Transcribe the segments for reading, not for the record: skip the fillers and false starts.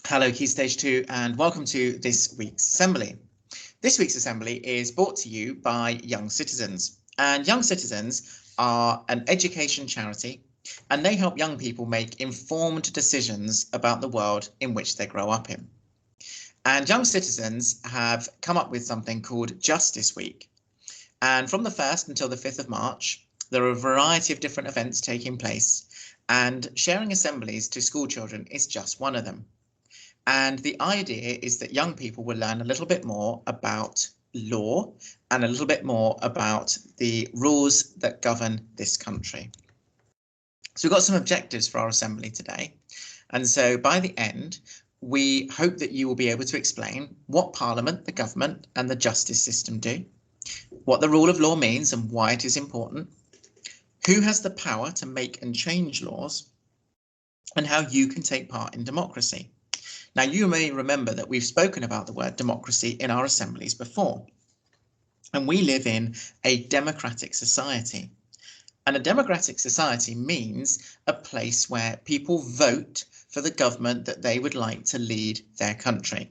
Hello, Key Stage 2, and welcome to this week's Assembly. This week's Assembly is brought to you by Young Citizens, and Young Citizens are an education charity, and they help young people make informed decisions about the world in which they grow up in. And Young Citizens have come up with something called Justice Week. And from the 1st until the 5th of March, there are a variety of different events taking place, and sharing assemblies to school children is just one of them. And the idea is that young people will learn a little bit more about law and a little bit more about the rules that govern this country. So we've got some objectives for our assembly today. And so by the end, we hope that you will be able to explain what Parliament, the government and the justice system do, what the rule of law means and why it is important, who has the power to make and change laws, and how you can take part in democracy. Now, you may remember that we've spoken about the word democracy in our assemblies before, and we live in a democratic society. And a democratic society means a place where people vote for the government that they would like to lead their country.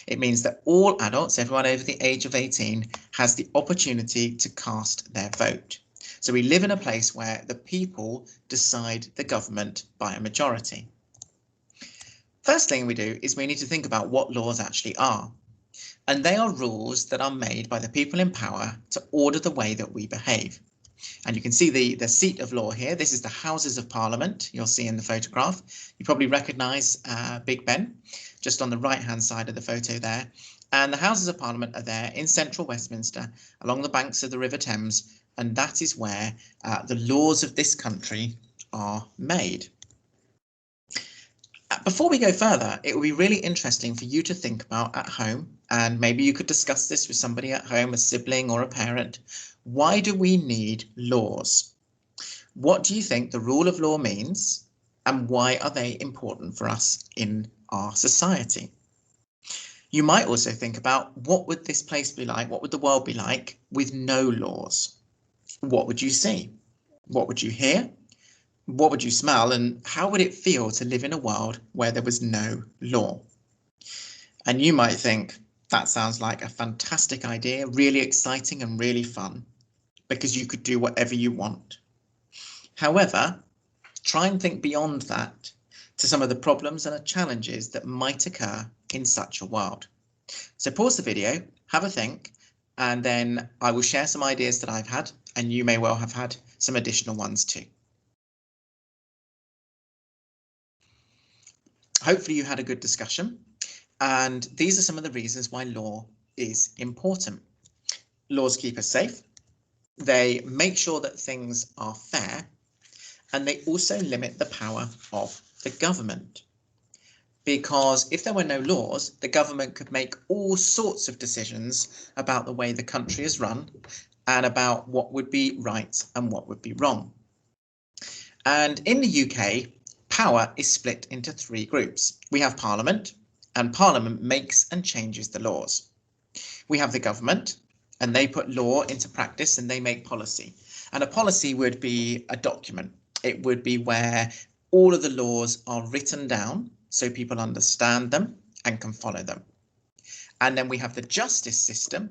It means that all adults, everyone over the age of 18, has the opportunity to cast their vote. So we live in a place where the people decide the government by a majority. First thing we do is we need to think about what laws actually are. And they are rules that are made by the people in power to order the way that we behave. And you can see the seat of law here. This is the Houses of Parliament you'll see in the photograph. You probably recognise Big Ben, just on the right-hand side of the photo there. And the Houses of Parliament are there in central Westminster, along the banks of the River Thames, and that is where the laws of this country are made. Before we go further, it would be really interesting for you to think about at home, and maybe you could discuss this with somebody at home, a sibling or a parent. Why do we need laws? What do you think the rule of law means, and why are they important for us in our society? You might also think about what would this place be like, what would the world be like with no laws? What would you see? What would you hear? What would you smell, and how would it feel to live in a world where there was no law? And you might think that sounds like a fantastic idea, really exciting and really fun, because you could do whatever you want. However, try and think beyond that to some of the problems and the challenges that might occur in such a world. So pause the video, have a think, and then I will share some ideas that I've had, and you may well have had some additional ones too. Hopefully you had a good discussion, and these are some of the reasons why law is important. Laws keep us safe, they make sure that things are fair, and they also limit the power of the government. Because if there were no laws, the government could make all sorts of decisions about the way the country is run and about what would be right and what would be wrong. And in the UK, power is split into 3 groups. We have Parliament, and Parliament makes and changes the laws. We have the government, and they put law into practice and they make policy. And a policy would be a document. It would be where all of the laws are written down so people understand them and can follow them. And then we have the justice system,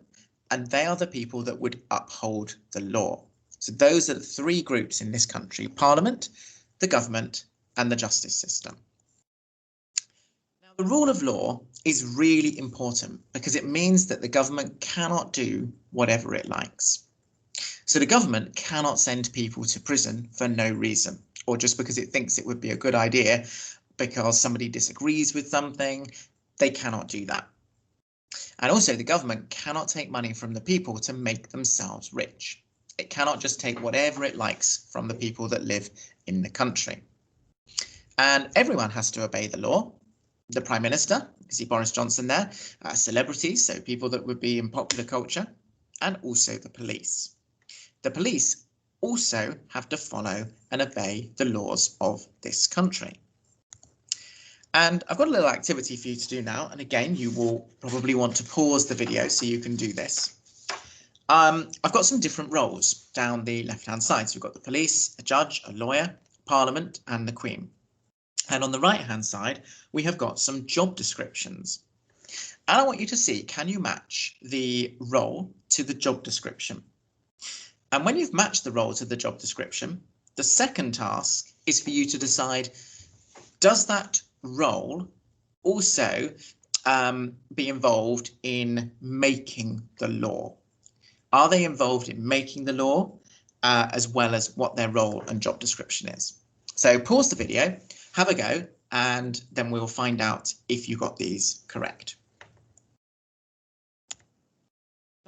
and they are the people that would uphold the law. So those are the 3 groups in this country: Parliament, the government, and the justice system. Now, the rule of law is really important because it means that the government cannot do whatever it likes. So the government cannot send people to prison for no reason, or just because it thinks it would be a good idea because somebody disagrees with something. They cannot do that. And also the government cannot take money from the people to make themselves rich. It cannot just take whatever it likes from the people that live in the country. And everyone has to obey the law. The Prime Minister, you can see Boris Johnson there, celebrities, so people that would be in popular culture, and also the police. The police also have to follow and obey the laws of this country. And I've got a little activity for you to do now. And again, you will probably want to pause the video so you can do this. I've got some different roles down the left-hand side. So we've got the police, a judge, a lawyer, Parliament, and the Queen. And on the right hand side, we have got some job descriptions. And I want you to see, can you match the role to the job description? And when you've matched the role to the job description, the second task is for you to decide, does that role also be involved in making the law? Are they involved in making the law as well as what their role and job description is? So pause the video, have a go, and then we'll find out if you got these correct.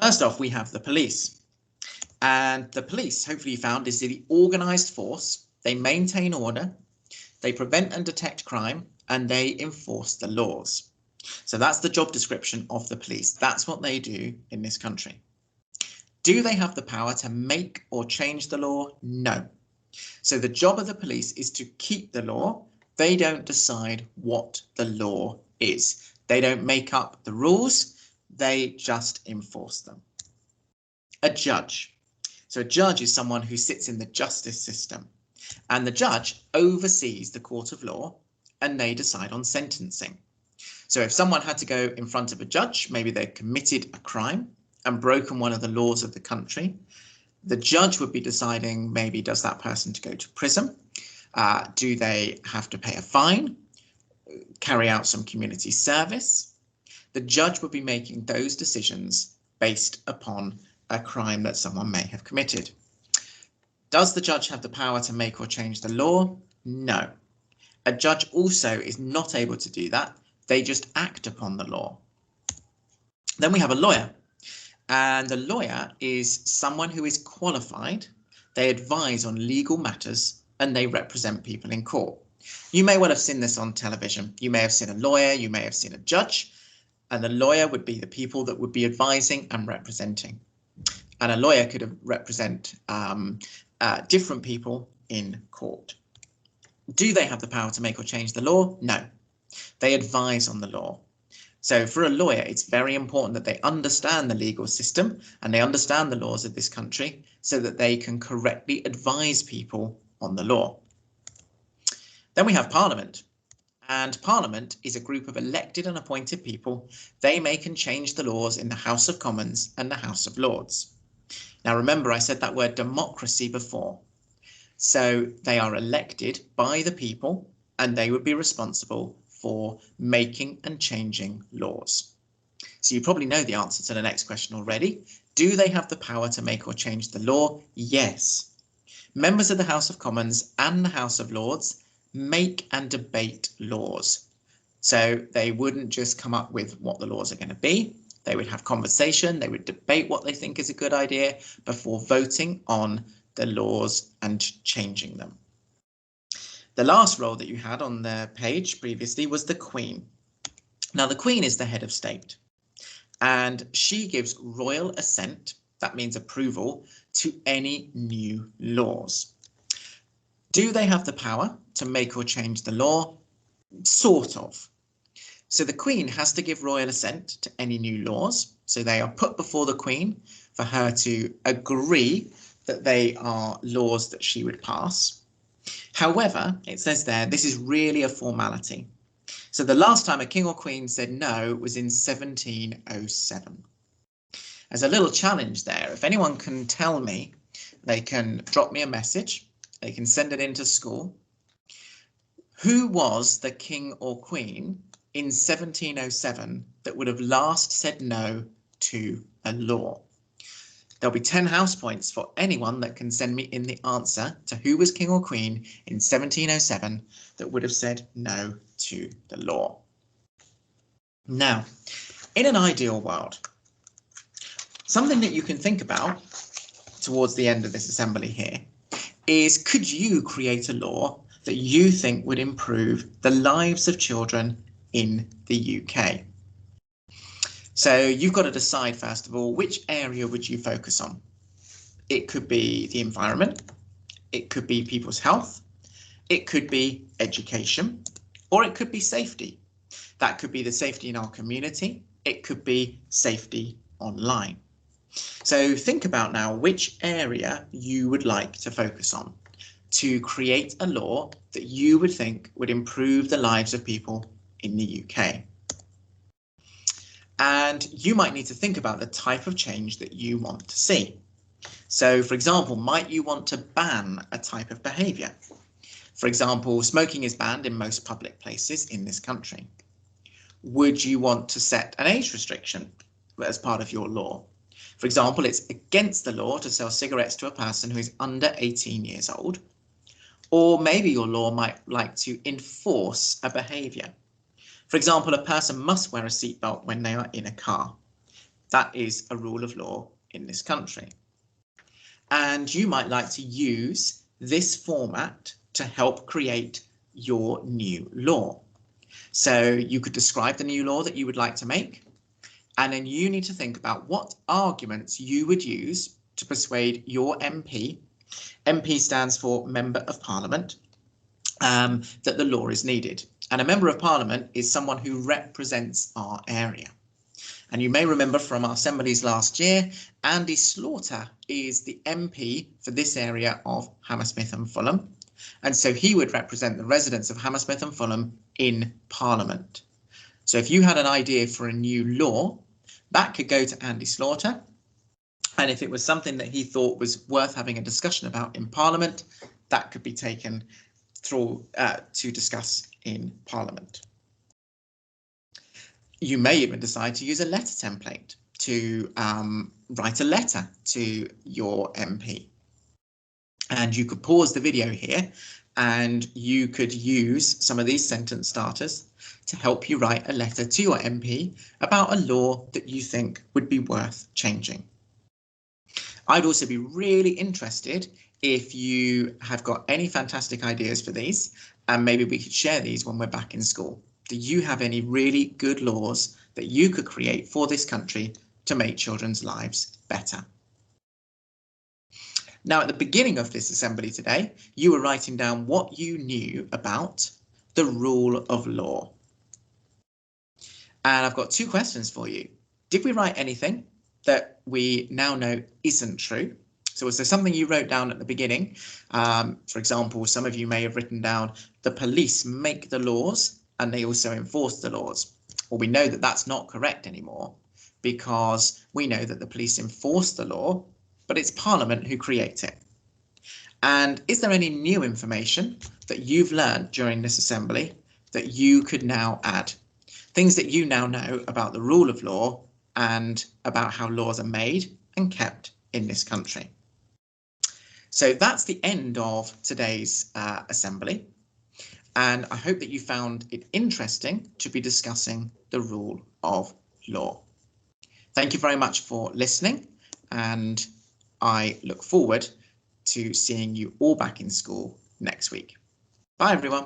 First off, we have the police. And the police, hopefully you found, is the organised force. They maintain order, they prevent and detect crime, and they enforce the laws. So that's the job description of the police. That's what they do in this country. Do they have the power to make or change the law? No. So the job of the police is to keep the law. They don't decide what the law is. They don't make up the rules. They just enforce them. A judge. So a judge is someone who sits in the justice system, and the judge oversees the court of law and they decide on sentencing. So if someone had to go in front of a judge, maybe they committed a crime and broken one of the laws of the country, the judge would be deciding, maybe does that person to go to prison? Do they have to pay a fine? Carry out some community service? The judge would be making those decisions based upon a crime that someone may have committed. Does the judge have the power to make or change the law? No. A judge also is not able to do that. They just act upon the law. Then we have a lawyer. And the lawyer is someone who is qualified. They advise on legal matters and they represent people in court. You may well have seen this on television. You may have seen a lawyer, you may have seen a judge, and the lawyer would be the people that would be advising and representing. And a lawyer could represent different people in court. Do they have the power to make or change the law? No. They advise on the law. So for a lawyer, it's very important that they understand the legal system and they understand the laws of this country so that they can correctly advise people on the law. Then we have Parliament. And Parliament is a group of elected and appointed people. They make and change the laws in the House of Commons and the House of Lords. Now, remember, I said that word democracy before. So they are elected by the people and they would be responsible for making and changing laws. So you probably know the answer to the next question already. Do they have the power to make or change the law? Yes. Members of the House of Commons and the House of Lords make and debate laws. So they wouldn't just come up with what the laws are going to be. They would have conversation, they would debate what they think is a good idea before voting on the laws and changing them. The last role that you had on the page previously was the Queen. Now, the Queen is the head of state and she gives royal assent, that means approval, to any new laws. Do they have the power to make or change the law? Sort of. So the Queen has to give royal assent to any new laws. So they are put before the Queen for her to agree that they are laws that she would pass. However, it says there, this is really a formality. So the last time a king or queen said no was in 1707. As a little challenge there, if anyone can tell me, they can drop me a message, they can send it into school. Who was the king or queen in 1707 that would have last said no to a law? There'll be 10 house points for anyone that can send me in the answer to who was king or queen in 1707 that would have said no to the law. Now, in an ideal world, something that you can think about towards the end of this assembly here is, could you create a law that you think would improve the lives of children in the UK? So you've got to decide, first of all, which area would you focus on? It could be the environment, it could be people's health, it could be education, or it could be safety. That could be the safety in our community, it could be safety online. So think about now which area you would like to focus on. to create a law that you would think would improve the lives of people in the UK. And you might need to think about the type of change that you want to see. So, for example, might you want to ban a type of behaviour? For example, smoking is banned in most public places in this country. Would you want to set an age restriction as part of your law? For example, it's against the law to sell cigarettes to a person who is under 18 years old. Or maybe your law might like to enforce a behaviour. For example, a person must wear a seatbelt when they are in a car. That is a rule of law in this country. And you might like to use this format to help create your new law. So you could describe the new law that you would like to make, and then you need to think about what arguments you would use to persuade your MP. MP stands for Member of Parliament, that the law is needed. And a Member of Parliament is someone who represents our area. And you may remember from our assemblies last year, Andy Slaughter is the MP for this area of Hammersmith and Fulham. And so he would represent the residents of Hammersmith and Fulham in Parliament. So if you had an idea for a new law, that could go to Andy Slaughter. And if it was something that he thought was worth having a discussion about in Parliament, that could be taken through to discuss in Parliament. You may even decide to use a letter template to write a letter to your MP. And you could pause the video here and you could use some of these sentence starters to help you write a letter to your MP about a law that you think would be worth changing. I'd also be really interested if you have got any fantastic ideas for these, and maybe we could share these when we're back in school. Do you have any really good laws that you could create for this country to make children's lives better? Now, at the beginning of this assembly today, you were writing down what you knew about the rule of law. And I've got two questions for you. Did we write anything that we now know isn't true? So was there something you wrote down at the beginning? For example, some of you may have written down the police make the laws and they also enforce the laws. Well, we know that that's not correct anymore because we know that the police enforce the law, but it's Parliament who create it. And is there any new information that you've learned during this assembly that you could now add? Things that you now know about the rule of law and about how laws are made and kept in this country. So that's the end of today's assembly. And I hope that you found it interesting to be discussing the rule of law. Thank you very much for listening, and I look forward to seeing you all back in school next week. Bye, everyone.